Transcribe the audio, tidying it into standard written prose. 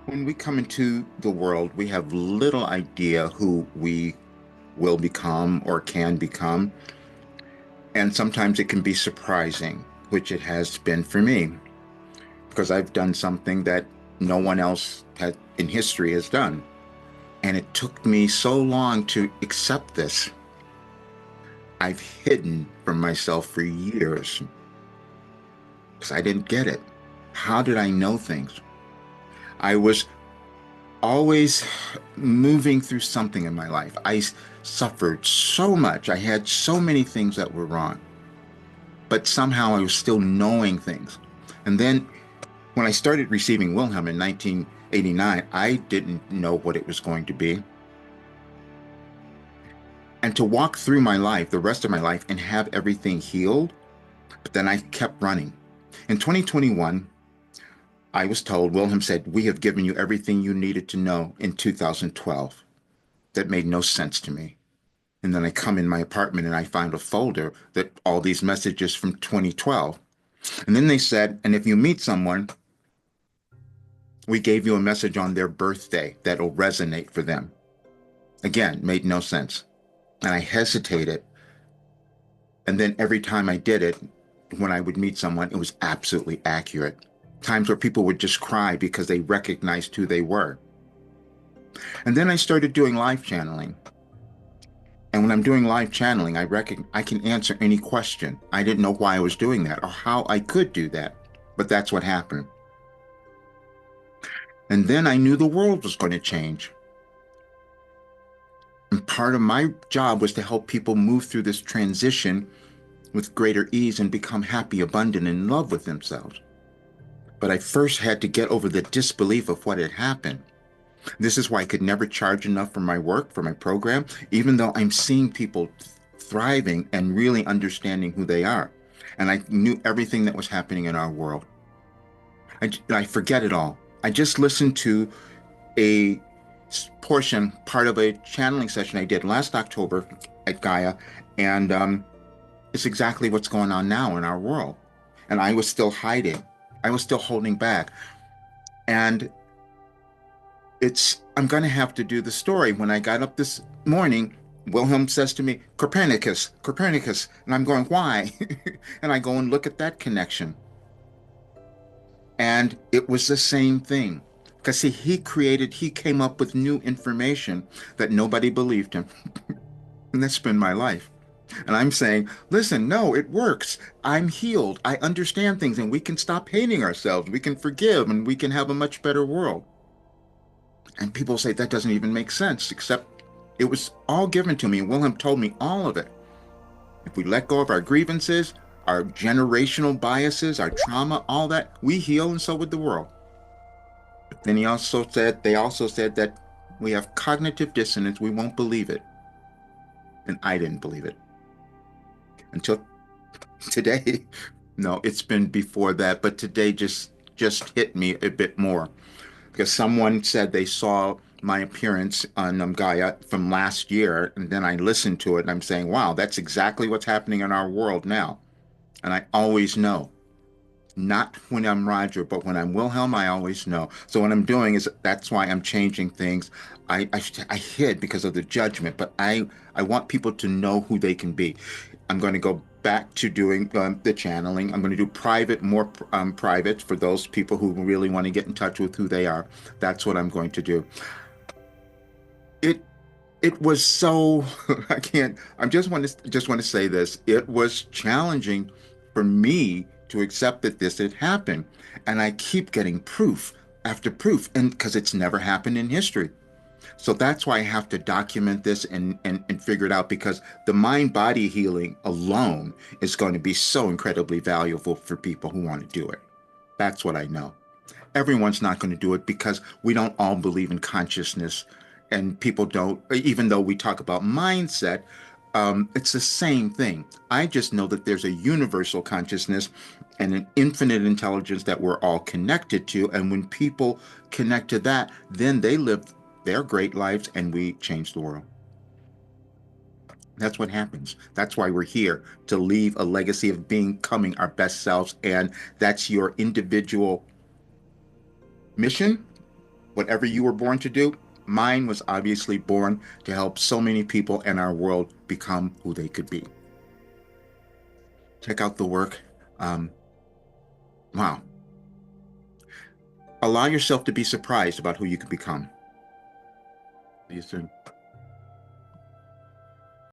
When we come into the world, we have little idea who we will become or can become. And sometimes it can be surprising, which it has been for me, because I've done something that no one else in history has done. And it took me so long to accept this. I've hidden from myself for years because I didn't get it. How did I know things? I was always moving through something in my life. I suffered so much. I had so many things that were wrong, but somehow I was still knowing things. And then when I started receiving Wilhelm in 1989, I didn't know what it was going to be. And to walk through my life, the rest of my life, and have everything healed, but then I kept running. In 2021, I was told, Wilhelm said, we have given you everything you needed to know in 2012. That made no sense to me. And then I come in my apartment and I find a folder that all these messages from 2012. And then they said, and if you meet someone, we gave you a message on their birthday that'll resonate for them. Again, made no sense. And I hesitated. And then every time I did it, when I would meet someone, it was absolutely accurate. Times where people would just cry because they recognized who they were. And then I started doing live channeling. And when I'm doing live channeling, I can answer any question. I didn't know why I was doing that or how I could do that, but that's what happened. And then I knew the world was going to change. And part of my job was to help people move through this transition with greater ease and become happy, abundant, and in love with themselves. But I first had to get over the disbelief of what had happened. This is why I could never charge enough for my work, for my program, even though I'm seeing people thriving and really understanding who they are. And I knew everything that was happening in our world. I forget it all. I just listened to a part of a channeling session I did last October at Gaia, and it's exactly what's going on now in our world. And I was still hiding. I was still holding back. And I'm going to have to do the story. When I got up this morning, Wilhelm says to me, Copernicus, Copernicus. And I'm going, why? And I go and look at that connection. And it was the same thing. Because see, he came up with new information that nobody believed him. And that's been my life. And I'm saying, listen, no, it works. I'm healed. I understand things, and we can stop hating ourselves. We can forgive, and we can have a much better world. And people say that doesn't even make sense, except it was all given to me. Wilhelm told me all of it. If we let go of our grievances, our generational biases, our trauma, all that, we heal, and so would the world. But then they also said that we have cognitive dissonance. We won't believe it. And I didn't believe it until today. No, it's been before that, but today just hit me a bit more because someone said they saw my appearance on Gaia from last year, and then I listened to it and I'm saying, wow, that's exactly what's happening in our world now. And I always know. Not when I'm Roger, but when I'm Wilhelm, I always know. So what I'm doing is that's why I'm changing things. I hid because of the judgment, but I want people to know who they can be. I'm going to go back to doing the channeling. I'm going to do more private for those people who really want to get in touch with who they are. That's what I'm going to do. It it was so I can't. I just want to say this. It was challenging for me to accept that this had happened, and I keep getting proof after proof, and because it's never happened in history. So that's why I have to document this and figure it out because the mind body healing alone is going to be so incredibly valuable for people who want to do it. That's what I know. Everyone's not going to do it because we don't all believe in consciousness and people don't, even though we talk about mindset, it's the same thing. I just know that there's a universal consciousness and an infinite intelligence that we're all connected to. And when people connect to that, then they live their great lives and we change the world. That's what happens. That's why we're here to leave a legacy of becoming our best selves. And that's your individual mission, Whatever you were born to do, mine was obviously born to help so many people in our world become who they could be. Check out the work. Um, wow. Allow yourself to be surprised about who you can become. See you soon.